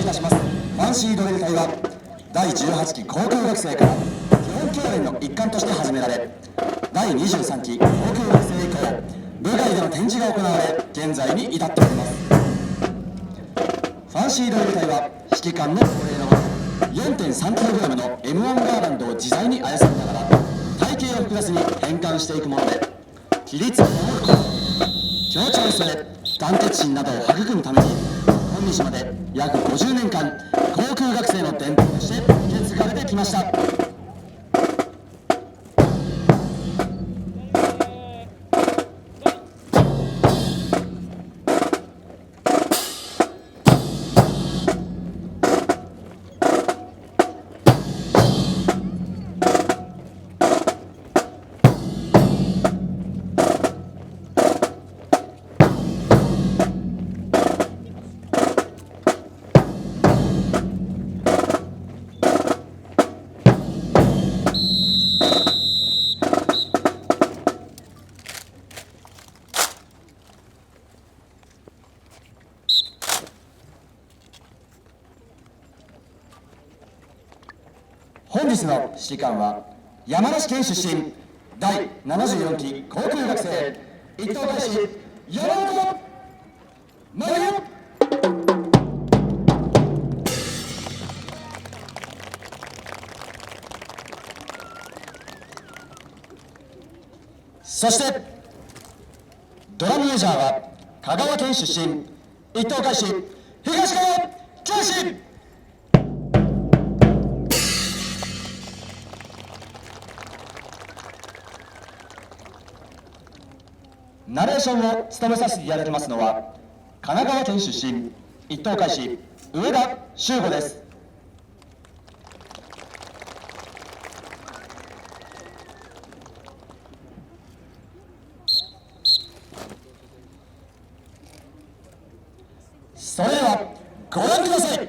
いたします。ファンシードリル隊は第18期航空学生から基本教練の一環として始められ、第23期航空学生以降、部外での展示が行われ、現在に至っております。ファンシードリル隊は指揮官のご令のもと 4.3kg の M1 ガーランドを自在に操りながら体型を複雑に変換していくもので、規律を守ること、協調性、団結心などを育むために今日まで約50年間航空学生の伝統として受け継がれてきました。本日の指揮官は山梨県出身第74期航空学生一等海士山本真由。そしてドラムメジャーは香川県出身一等海士東川教師。ナレーションを務めさせていただきますのは神奈川県出身一等海士上田修吾です。それではご覧ください。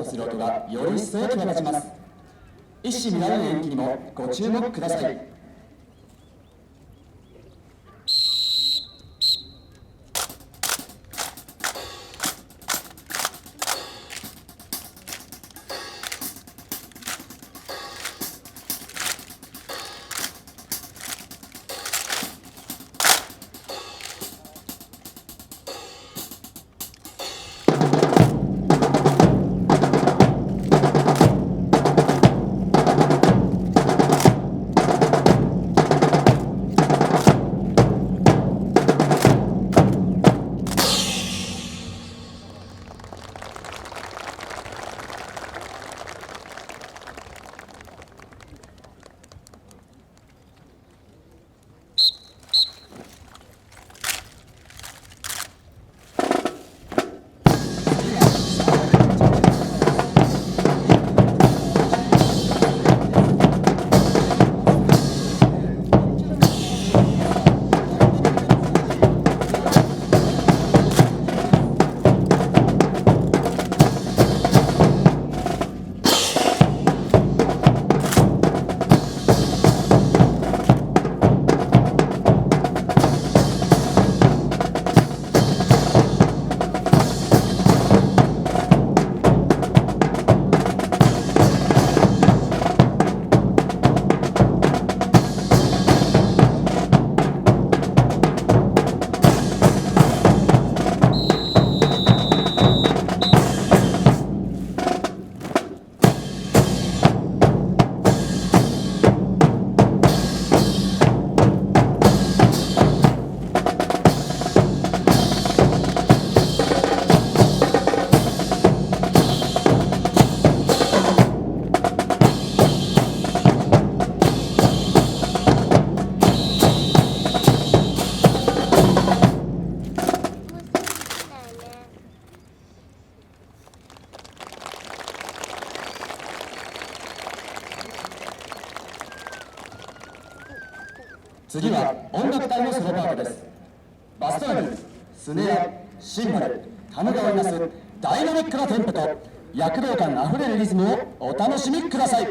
する音がより一層際立ちます。一糸乱れぬ演技にもご注目ください。次は音楽隊のソロパートです。バスドラム、スネア、シンバル、タムが織りなすダイナミックなテンポと躍動感あふれるリズムをお楽しみください。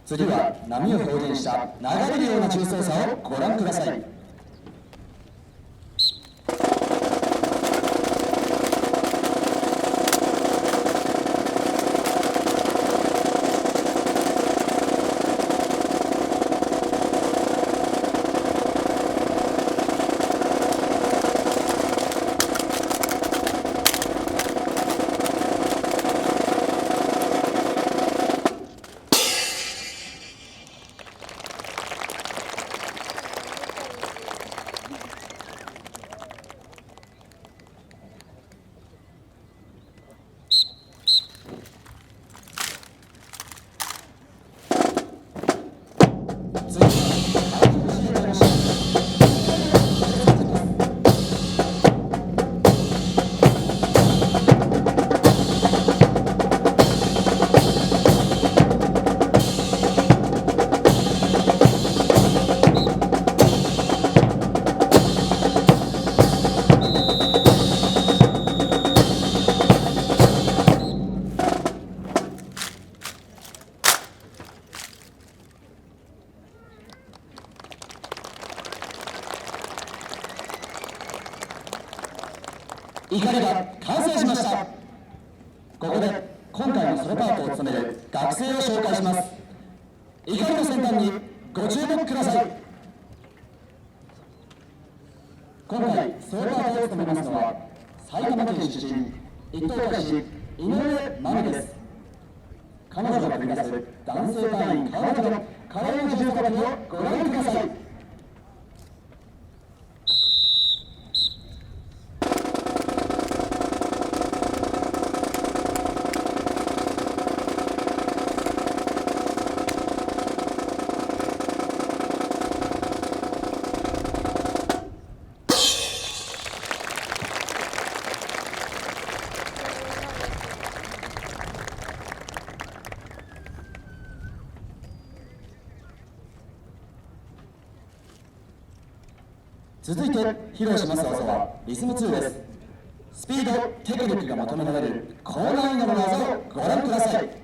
次は波を表現した流れるような重操作をご覧ください。怒りが完成しました。ここで今回のソロパートを務める学生を紹介します。怒りの先端にご注目ください。今回ソロパートを務めますのは埼玉県出身一等海士井上真美です。彼女が繰り出す男性隊員川本の可重さばきをご覧ください。続いて披露します技はリズム2です。スピード、テクニックが求められる高難易度の技をご覧ください。